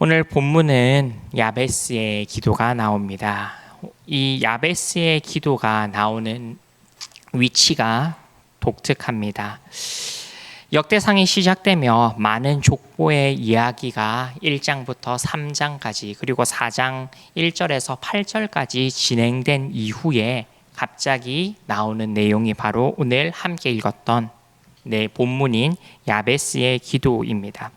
오늘 본문은 야베스의 기도가 나옵니다. 이 야베스의 기도가 나오는 위치가 독특합니다. 역대상이 시작되며 많은 족보의 이야기가 1장부터 3장까지 그리고 4장 1절에서 8절까지 진행된 이후에 갑자기 나오는 내용이 바로 오늘 함께 읽었던 본문인 야베스의 기도입니다.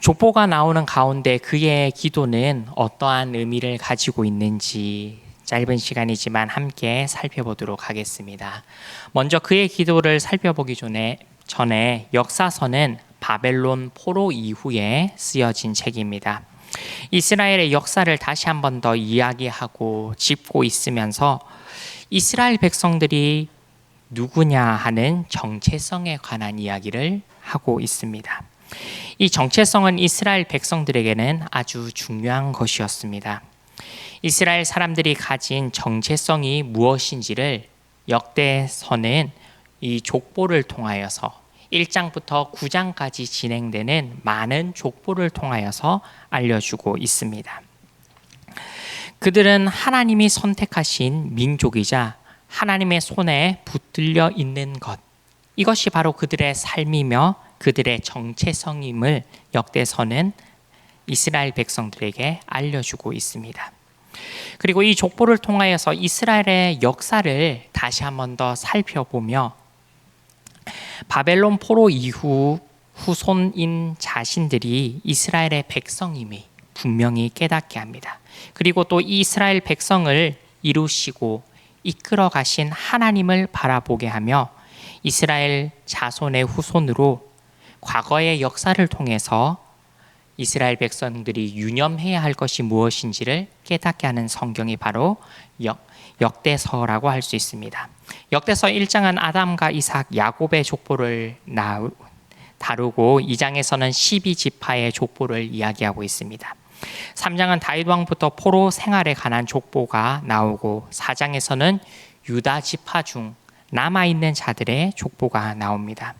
족보가 나오는 가운데 그의 기도는 어떠한 의미를 가지고 있는지 짧은 시간이지만 함께 살펴보도록 하겠습니다. 먼저 그의 기도를 살펴보기 전에 역사서는 바벨론 포로 이후에 쓰여진 책입니다. 이스라엘의 역사를 다시 한 번 더 이야기하고 짚고 있으면서 이스라엘 백성들이 누구냐 하는 정체성에 관한 이야기를 하고 있습니다. 이 정체성은 이스라엘 백성들에게는 아주 중요한 것이었습니다. 이스라엘 사람들이 가진 정체성이 무엇인지를 역대서는 이 족보를 통하여서 1장부터 9장까지 진행되는 많은 족보를 통하여서 알려주고 있습니다. 그들은 하나님이 선택하신 민족이자 하나님의 손에 붙들려 있는 것, 이것이 바로 그들의 삶이며 그들의 정체성임을 역대서는 이스라엘 백성들에게 알려주고 있습니다. 그리고 이 족보를 통하여서 이스라엘의 역사를 다시 한 번 더 살펴보며 바벨론 포로 이후 후손인 자신들이 이스라엘의 백성임이 분명히 깨닫게 합니다. 그리고 또 이스라엘 백성을 이루시고 이끌어 가신 하나님을 바라보게 하며 이스라엘 자손의 후손으로 과거의 역사를 통해서 이스라엘 백성들이 유념해야 할 것이 무엇인지를 깨닫게 하는 성경이 바로 역대서라고 할 수 있습니다. 역대서 1장은 아담과 이삭, 야곱의 족보를 다루고 2장에서는 12지파의 족보를 이야기하고 있습니다. 3장은 다윗 왕부터 포로 생활에 관한 족보가 나오고 4장에서는 유다 지파 중 남아있는 자들의 족보가 나옵니다.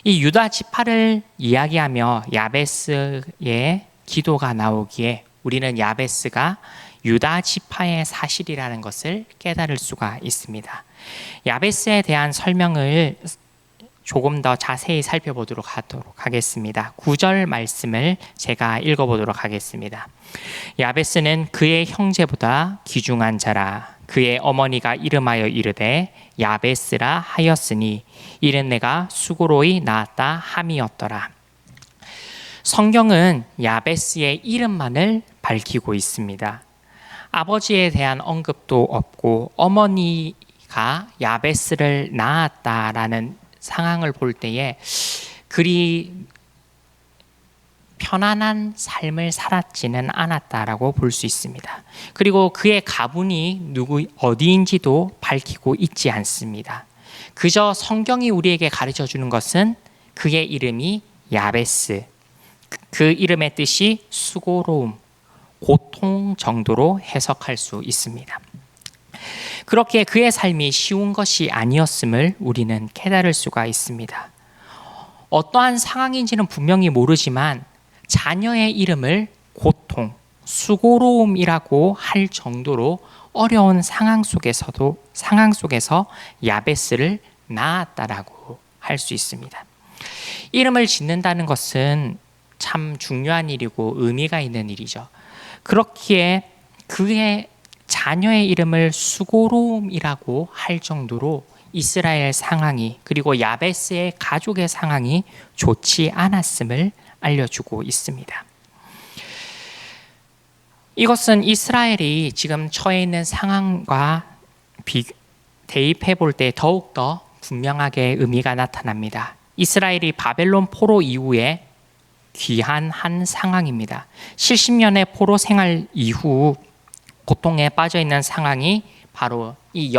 이 유다 지파를 이야기하며 야베스의 기도가 나오기에 우리는 야베스가 유다 지파의 사실이라는 것을 깨달을 수가 있습니다. 야베스에 대한 설명을 조금 더 자세히 살펴보도록 하겠습니다. 9절 말씀을 제가 읽어보도록 하겠습니다. 야베스는 그의 형제보다 귀중한 자라. 그의 어머니가 이름하여 이르되 야베스라 하였으니 이는 내가 수고로이 낳았다 함이었더라. 성경은 야베스의 이름만을 밝히고 있습니다. 아버지에 대한 언급도 없고 어머니가 야베스를 낳았다라는 상황을 볼 때에 그리 편안한 삶을 살았지는 않았다라고 볼 수 있습니다. 그리고 그의 가문이 어디인지도 밝히고 있지 않습니다. 그저 성경이 우리에게 가르쳐 주는 것은 그의 이름이 야베스, 그 이름의 뜻이 수고로움, 고통 정도로 해석할 수 있습니다. 그렇게 그의 삶이 쉬운 것이 아니었음을 우리는 깨달을 수가 있습니다. 어떠한 상황인지는 분명히 모르지만 자녀의 이름을 고통, 수고로움이라고 할 정도로 어려운 상황 속에서 야베스를 낳았다라고 할 수 있습니다. 이름을 짓는다는 것은 참 중요한 일이고 의미가 있는 일이죠. 그렇기에 그의 자녀의 이름을 수고로움이라고 할 정도로 이스라엘 상황이 그리고 야베스의 가족의 상황이 좋지 않았음을 알려주고 있습니다. 이것은 이스라엘이 지금 처해 있는 상황과 대입해 볼 때 더욱더 분명하게 의미가 나타납니다. 이스라엘이 바벨론 포로 이후에 귀한 한 상황입니다. 70년의 포로 생활 이후 고통에 빠져 있는 상황이 바로 이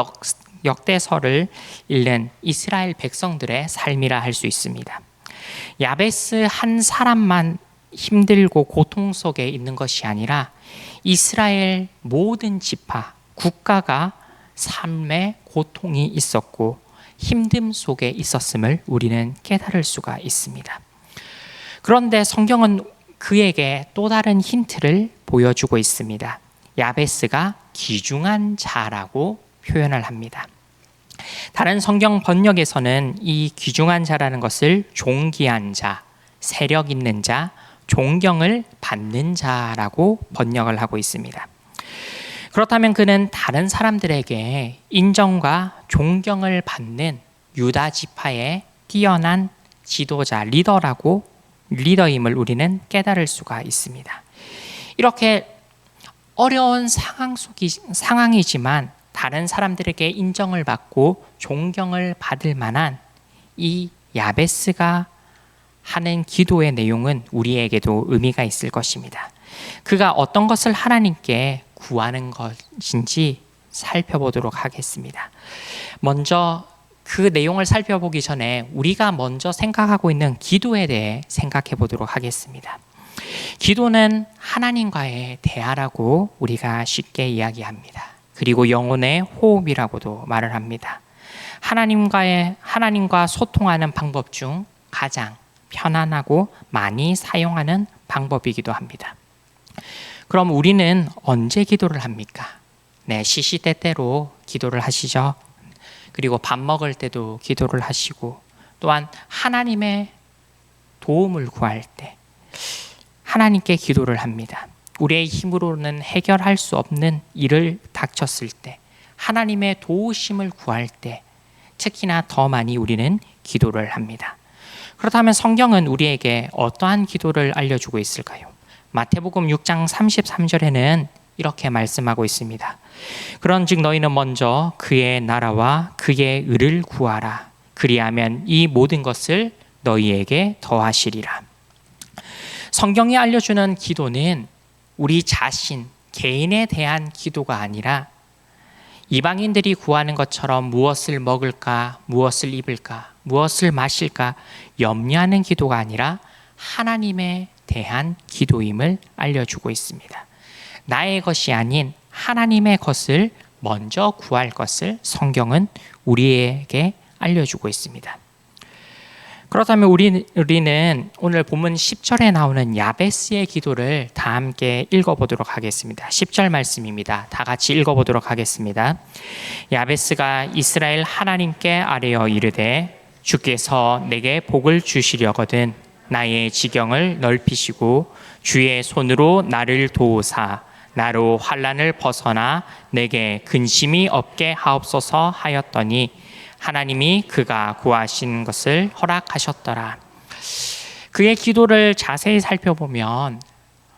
역대서를 읽는 이스라엘 백성들의 삶이라 할 수 있습니다. 야베스 한 사람만 힘들고 고통 속에 있는 것이 아니라 이스라엘 모든 지파, 국가가 삶에 고통이 있었고 힘듦 속에 있었음을 우리는 깨달을 수가 있습니다. 그런데 성경은 그에게 또 다른 힌트를 보여주고 있습니다. 야베스가 귀중한 자라고 표현을 합니다. 다른 성경 번역에서는 이 귀중한 자라는 것을 존귀한 자, 세력 있는 자, 존경을 받는 자라고 번역을 하고 있습니다. 그렇다면 그는 다른 사람들에게 인정과 존경을 받는 유다 지파의 뛰어난 지도자, 리더임을 우리는 깨달을 수가 있습니다. 이렇게 어려운 상황이지만 다른 사람들에게 인정을 받고 존경을 받을 만한 이 야베스가 하는 기도의 내용은 우리에게도 의미가 있을 것입니다. 그가 어떤 것을 하나님께 구하는 것인지 살펴보도록 하겠습니다. 먼저 그 내용을 살펴보기 전에 우리가 먼저 생각하고 있는 기도에 대해 생각해 보도록 하겠습니다. 기도는 하나님과의 대화라고 우리가 쉽게 이야기합니다. 그리고 영혼의 호흡이라고도 말을 합니다. 하나님과 소통하는 방법 중 가장 편안하고 많이 사용하는 방법이기도 합니다. 그럼 우리는 언제 기도를 합니까? 네, 시시때때로 기도를 하시죠. 그리고 밥 먹을 때도 기도를 하시고, 또한 하나님의 도움을 구할 때 하나님께 기도를 합니다. 우리의 힘으로는 해결할 수 없는 일을 닥쳤을 때, 하나님의 도우심을 구할 때 특히나 더 많이 우리는 기도를 합니다. 그렇다면 성경은 우리에게 어떠한 기도를 알려주고 있을까요? 마태복음 6장 33절에는 이렇게 말씀하고 있습니다. 그런즉 너희는 먼저 그의 나라와 그의 의를 구하라. 그리하면 이 모든 것을 너희에게 더하시리라. 성경이 알려주는 기도는 우리 자신, 개인에 대한 기도가 아니라 이방인들이 구하는 것처럼 무엇을 먹을까, 무엇을 입을까, 무엇을 마실까 염려하는 기도가 아니라 하나님에 대한 기도임을 알려주고 있습니다. 나의 것이 아닌 하나님의 것을 먼저 구할 것을 성경은 우리에게 알려주고 있습니다. 그렇다면 우리는 오늘 본문 10절에 나오는 야베스의 기도를 다 함께 읽어보도록 하겠습니다. 10절 말씀입니다. 다 같이 읽어보도록 하겠습니다. 야베스가 이스라엘 하나님께 아뢰어 이르되 주께서 내게 복을 주시려거든 나의 지경을 넓히시고 주의 손으로 나를 도우사 나로 환난을 벗어나 내게 근심이 없게 하옵소서 하였더니 하나님이 그가 구하신 것을 허락하셨더라. 그의 기도를 자세히 살펴보면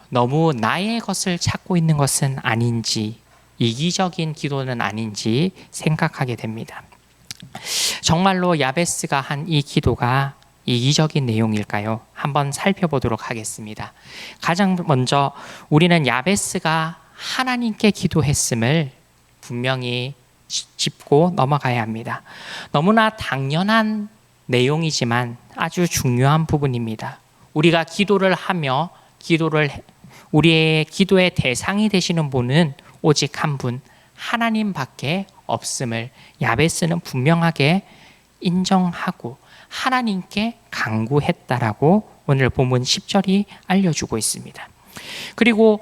너무 나의 것을 찾고 있는 것은 아닌지, 이기적인 기도는 아닌지 생각하게 됩니다. 정말로 야베스가 한 이 기도가 이기적인 내용일까요? 한번 살펴보도록 하겠습니다. 가장 먼저 우리는 야베스가 하나님께 기도했음을 분명히 짚고 넘어가야 합니다. 너무나 당연한 내용이지만 아주 중요한 부분입니다. 우리가 기도를 하며 우리의 기도의 대상이 되시는 분은 오직 한 분, 하나님밖에 없음을 야베스는 분명하게 인정하고 하나님께 간구했다라고 오늘 본문 10절이 알려주고 있습니다. 그리고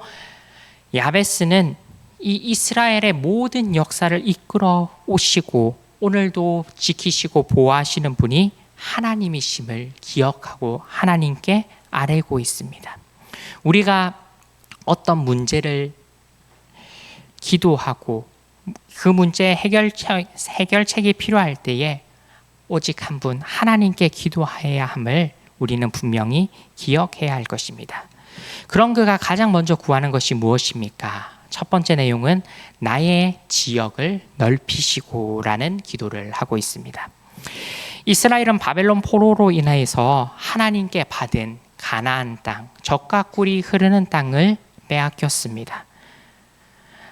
야베스는 이 이스라엘의 모든 역사를 이끌어 오시고 오늘도 지키시고 보호하시는 분이 하나님이심을 기억하고 하나님께 아뢰고 있습니다. 우리가 어떤 문제를 기도하고 그 문제의 해결책이 필요할 때에 오직 한 분 하나님께 기도해야 함을 우리는 분명히 기억해야 할 것입니다. 그런 그가 가장 먼저 구하는 것이 무엇입니까? 첫 번째 내용은 나의 지역을 넓히시고라는 기도를 하고 있습니다. 이스라엘은 바벨론 포로로 인하여서 하나님께 받은 가나안 땅, 젖과 꿀이 흐르는 땅을 빼앗겼습니다.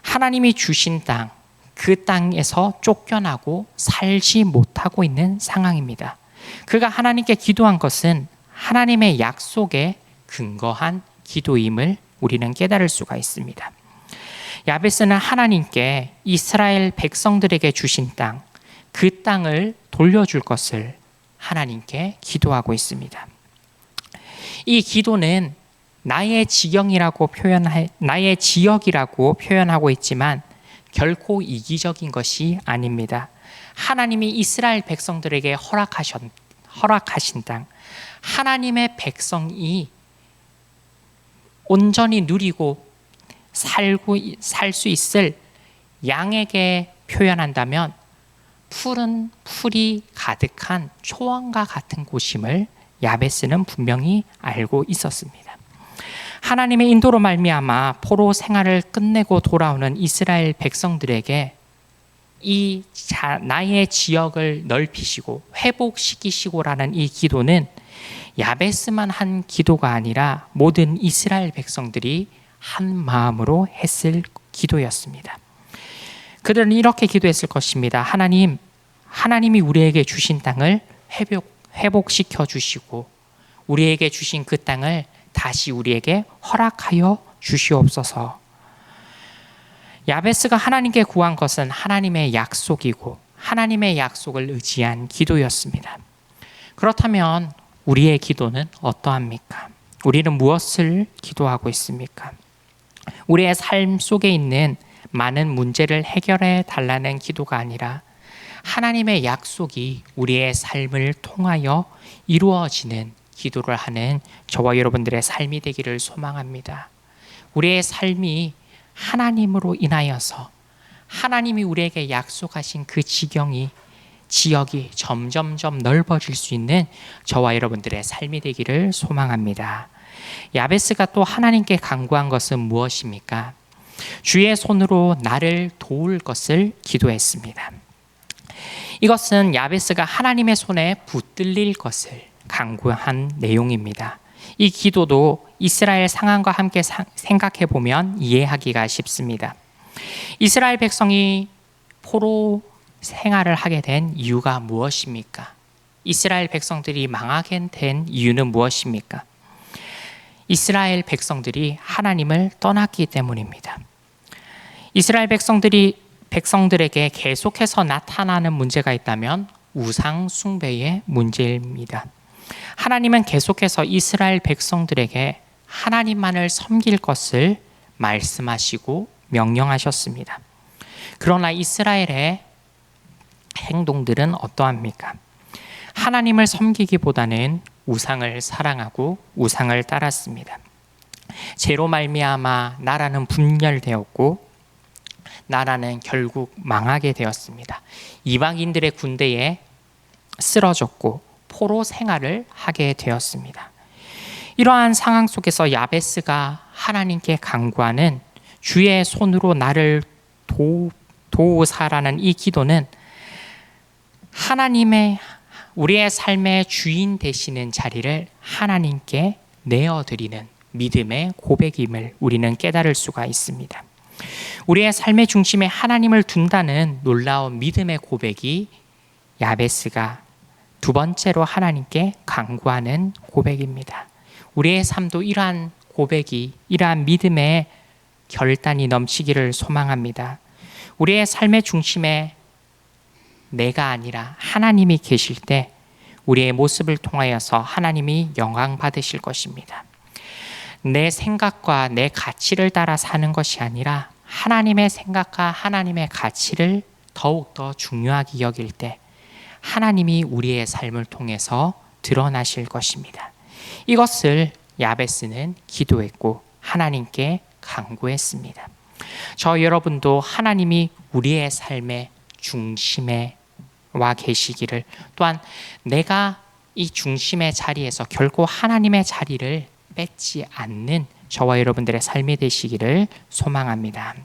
하나님이 주신 땅, 그 땅에서 쫓겨나고 살지 못하고 있는 상황입니다. 그가 하나님께 기도한 것은 하나님의 약속에 근거한 기도임을 우리는 깨달을 수가 있습니다. 야베스는 하나님께 이스라엘 백성들에게 주신 땅, 그 땅을 돌려줄 것을 하나님께 기도하고 있습니다. 이 기도는 나의 지역이라고 표현하고 있지만 결코 이기적인 것이 아닙니다. 하나님이 이스라엘 백성들에게 허락하신 땅, 하나님의 백성이 온전히 누리고 살 수 있을 양에게 표현한다면 푸른 풀이 가득한 초원과 같은 곳임을 야베스는 분명히 알고 있었습니다. 하나님의 인도로 말미암아 포로 생활을 끝내고 돌아오는 이스라엘 백성들에게 나의 지역을 넓히시고 회복시키시고라는 이 기도는 야베스만 한 기도가 아니라 모든 이스라엘 백성들이 한 마음으로 했을 기도였습니다. 그들은 이렇게 기도했을 것입니다. 하나님이 우리에게 주신 땅을 회복시켜 주시고 우리에게 주신 그 땅을 다시 우리에게 허락하여 주시옵소서. 야베스가 하나님께 구한 것은 하나님의 약속이고 하나님의 약속을 의지한 기도였습니다. 그렇다면 우리의 기도는 어떠합니까? 우리는 무엇을 기도하고 있습니까? 우리의 삶 속에 있는 많은 문제를 해결해 달라는 기도가 아니라 하나님의 약속이 우리의 삶을 통하여 이루어지는 기도를 하는 저와 여러분들의 삶이 되기를 소망합니다. 우리의 삶이 하나님으로 인하여서 하나님이 우리에게 약속하신 그 지역이 점점점 넓어질 수 있는 저와 여러분들의 삶이 되기를 소망합니다. 야베스가 또 하나님께 간구한 것은 무엇입니까? 주의 손으로 나를 도울 것을 기도했습니다. 이것은 야베스가 하나님의 손에 붙들릴 것을 간구한 내용입니다. 이 기도도 이스라엘 상황과 함께 생각해 보면 이해하기가 쉽습니다. 이스라엘 백성이 포로 생활을 하게 된 이유가 무엇입니까? 이스라엘 백성들이 망하게 된 이유는 무엇입니까? 이스라엘 백성들이 하나님을 떠났기 때문입니다. 이스라엘 백성들에게 계속해서 나타나는 문제가 있다면 우상 숭배의 문제입니다. 하나님은 계속해서 이스라엘 백성들에게 하나님만을 섬길 것을 말씀하시고 명령하셨습니다. 그러나 이스라엘의 행동들은 어떠합니까? 하나님을 섬기기보다는 우상을 사랑하고 우상을 따랐습니다. 죄로 말미암아 나라는 분열되었고 나라는 결국 망하게 되었습니다. 이방인들의 군대에 쓰러졌고 포로 생활을 하게 되었습니다. 이러한 상황 속에서 야베스가 하나님께 간구하는 주의 손으로 나를 도우사라는 이 기도는 우리의 삶의 주인 되시는 자리를 하나님께 내어드리는 믿음의 고백임을 우리는 깨달을 수가 있습니다. 우리의 삶의 중심에 하나님을 둔다는 놀라운 믿음의 고백이 야베스가 두 번째로 하나님께 간구하는 고백입니다. 우리의 삶도 이러한 고백이, 이러한 믿음의 결단이 넘치기를 소망합니다. 우리의 삶의 중심에 내가 아니라 하나님이 계실 때 우리의 모습을 통하여서 하나님이 영광 받으실 것입니다. 내 생각과 내 가치를 따라 사는 것이 아니라 하나님의 생각과 하나님의 가치를 더욱더 중요하게 여길 때 하나님이 우리의 삶을 통해서 드러나실 것입니다. 이것을 야베스는 기도했고 하나님께 간구했습니다. 저 여러분도 하나님이 우리의 삶의 중심에 와 계시기를, 또한 내가 이 중심의 자리에서 결코 하나님의 자리를 뺏지 않는 저와 여러분들의 삶이 되시기를 소망합니다.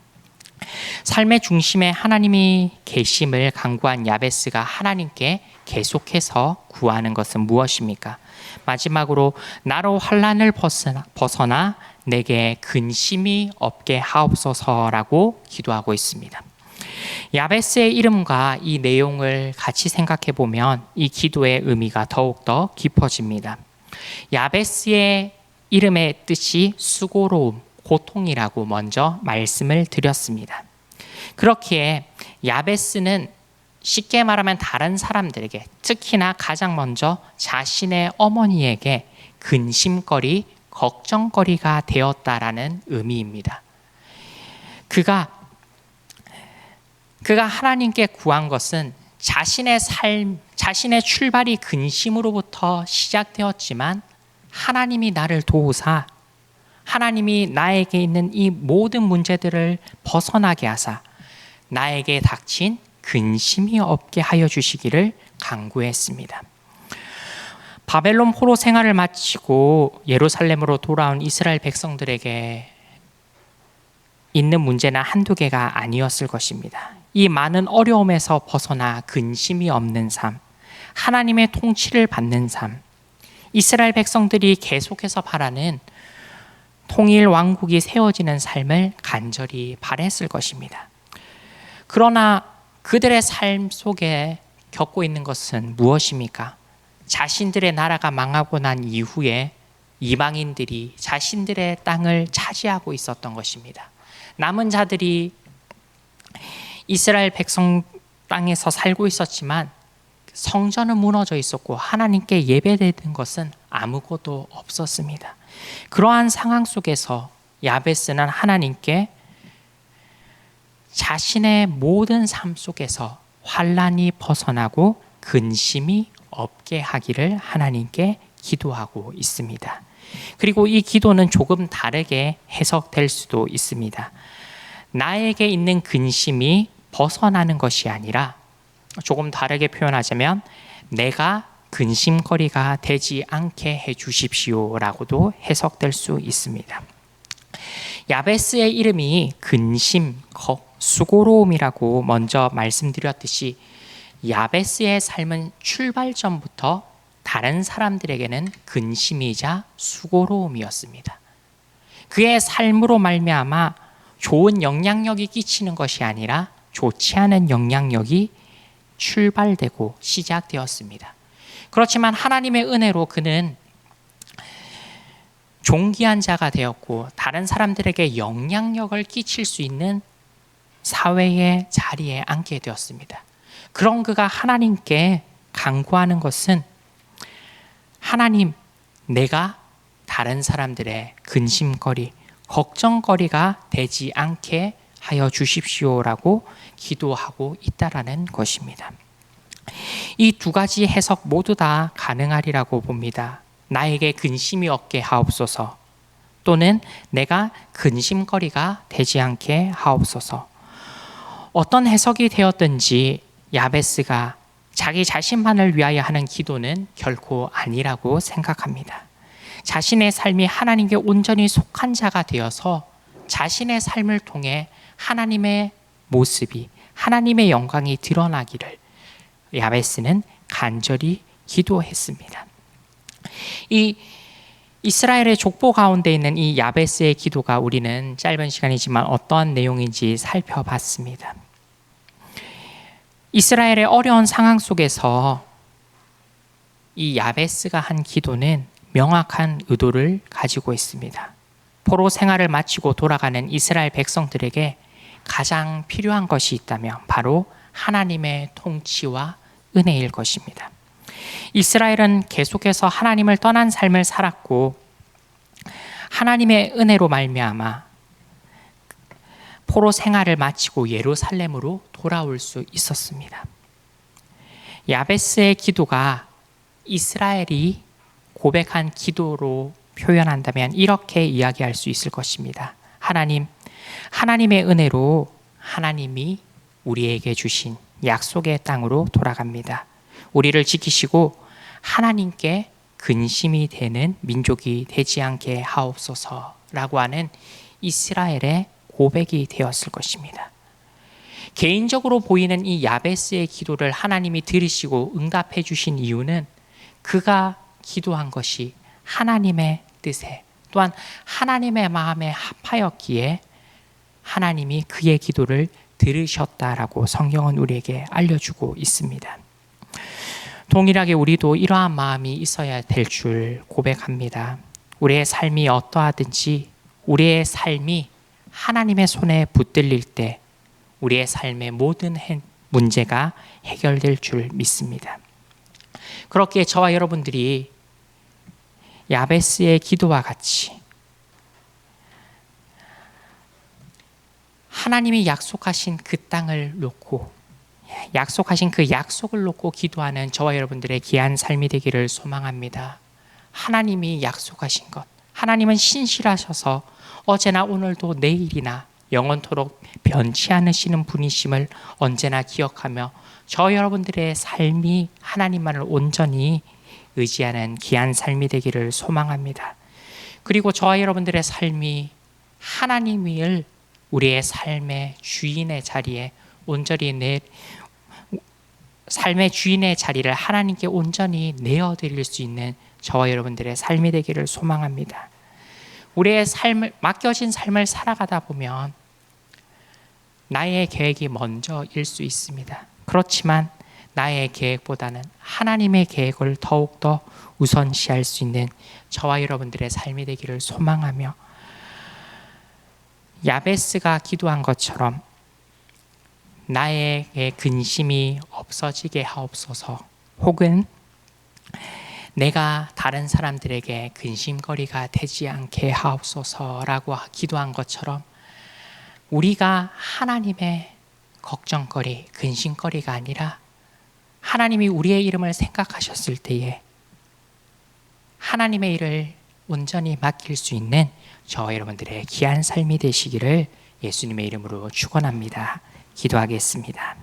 삶의 중심에 하나님이 계심을 간구한 야베스가 하나님께 계속해서 구하는 것은 무엇입니까? 마지막으로 나로 환난을 벗어나 내게 근심이 없게 하옵소서라고 기도하고 있습니다. 야베스의 이름과 이 내용을 같이 생각해 보면 이 기도의 의미가 더욱더 깊어집니다. 야베스의 이름의 뜻이 수고로움, 고통이라고 먼저 말씀을 드렸습니다. 그렇기에 야베스는 쉽게 말하면 다른 사람들에게, 특히나 가장 먼저 자신의 어머니에게 근심거리, 걱정거리가 되었다라는 의미입니다. 그가 하나님께 구한 것은 자신의 삶, 자신의 출발이 근심으로부터 시작되었지만 하나님이 나를 도우사 하나님이 나에게 있는 이 모든 문제들을 벗어나게 하사 나에게 닥친 근심이 없게 하여 주시기를 간구했습니다. 바벨론 포로 생활을 마치고 예루살렘으로 돌아온 이스라엘 백성들에게 있는 문제는 한두 개가 아니었을 것입니다. 이 많은 어려움에서 벗어나 근심이 없는 삶, 하나님의 통치를 받는 삶, 이스라엘 백성들이 계속해서 바라는 통일 왕국이 세워지는 삶을 간절히 바랬을 것입니다. 그러나 그들의 삶 속에 겪고 있는 것은 무엇입니까? 자신들의 나라가 망하고 난 이후에 이방인들이 자신들의 땅을 차지하고 있었던 것입니다. 남은 자들이 이스라엘 백성 땅에서 살고 있었지만 성전은 무너져 있었고 하나님께 예배되는 것은 아무것도 없었습니다. 그러한 상황 속에서 야베스는 하나님께 자신의 모든 삶 속에서 환난이 벗어나고 근심이 없게 하기를 하나님께 기도하고 있습니다. 그리고 이 기도는 조금 다르게 해석될 수도 있습니다. 나에게 있는 근심이 벗어나는 것이 아니라 조금 다르게 표현하자면 내가 근심거리가 되지 않게 해 주십시오라고도 해석될 수 있습니다. 야베스의 이름이 근심, 수고로움이라고 먼저 말씀드렸듯이 야베스의 삶은 출발 전부터 다른 사람들에게는 근심이자 수고로움이었습니다. 그의 삶으로 말미암아 좋은 영향력이 끼치는 것이 아니라 좋지 않은 영향력이 출발되고 시작되었습니다. 그렇지만 하나님의 은혜로 그는 존귀한 자가 되었고 다른 사람들에게 영향력을 끼칠 수 있는 사회의 자리에 앉게 되었습니다. 그런 그가 하나님께 간구하는 것은 하나님, 내가 다른 사람들의 근심거리, 걱정거리가 되지 않게 하여 주십시오라고 기도하고 있다라는 것입니다. 이 두 가지 해석 모두 다 가능하리라고 봅니다. 나에게 근심이 없게 하옵소서 또는 내가 근심거리가 되지 않게 하옵소서. 어떤 해석이 되었든지 야베스가 자기 자신만을 위하여 하는 기도는 결코 아니라고 생각합니다. 자신의 삶이 하나님께 온전히 속한 자가 되어서 자신의 삶을 통해 하나님의 모습이, 하나님의 영광이 드러나기를 야베스는 간절히 기도했습니다. 이 이스라엘의 족보 가운데 있는 이 야베스의 기도가 우리는 짧은 시간이지만 어떠한 내용인지 살펴봤습니다. 이스라엘의 어려운 상황 속에서 이 야베스가 한 기도는 명확한 의도를 가지고 있습니다. 포로 생활을 마치고 돌아가는 이스라엘 백성들에게 가장 필요한 것이 있다면 바로 하나님의 통치와 은혜일 것입니다. 이스라엘은 계속해서 하나님을 떠난 삶을 살았고 하나님의 은혜로 말미암아 포로 생활을 마치고 예루살렘으로 돌아올 수 있었습니다. 야베스의 기도가 이스라엘이 고백한 기도로 표현한다면 이렇게 이야기할 수 있을 것입니다. 하나님, 하나님의 은혜로 하나님이 우리에게 주신 약속의 땅으로 돌아갑니다. 우리를 지키시고 하나님께 근심이 되는 민족이 되지 않게 하옵소서라고 하는 이스라엘의 고백이 되었을 것입니다. 개인적으로 보이는 이 야베스의 기도를 하나님이 들으시고 응답해 주신 이유는 그가 기도한 것이 하나님의 뜻에 또한 하나님의 마음에 합하였기에 하나님이 그의 기도를 들으셨다라고 성경은 우리에게 알려주고 있습니다. 동일하게 우리도 이러한 마음이 있어야 될 줄 고백합니다. 우리의 삶이 어떠하든지 우리의 삶이 하나님의 손에 붙들릴 때 우리의 삶의 모든 문제가 해결될 줄 믿습니다. 그렇기에 저와 여러분들이 야베스의 기도와 같이 하나님이 약속하신 그 땅을 놓고, 약속하신 그 약속을 놓고 기도하는 저와 여러분들의 귀한 삶이 되기를 소망합니다. 하나님이 약속하신 것, 하나님은 신실하셔서 어제나 오늘도 내일이나 영원토록 변치 않으시는 분이심을 언제나 기억하며 저 여러분들의 삶이 하나님만을 온전히 의지하는 귀한 삶이 되기를 소망합니다. 그리고 저와 여러분들의 삶이 하나님을 우리의 삶의 주인의 자리에 온전히 삶의 주인의 자리를 하나님께 온전히 내어드릴 수 있는 저와 여러분들의 삶이 되기를 소망합니다. 우리의 맡겨진 삶을 살아가다 보면 나의 계획이 먼저일 수 있습니다. 그렇지만 나의 계획보다는 하나님의 계획을 더욱더 우선시할 수 있는 저와 여러분들의 삶이 되기를 소망하며, 야베스가 기도한 것처럼 나에게 근심이 없어지게 하옵소서, 혹은 내가 다른 사람들에게 근심거리가 되지 않게 하옵소서라고 기도한 것처럼 우리가 하나님의 걱정거리, 근심거리가 아니라 하나님이 우리의 이름을 생각하셨을 때에 하나님의 일을 온전히 맡길 수 있는 저와 여러분들의 귀한 삶이 되시기를 예수님의 이름으로 축원합니다. 기도하겠습니다.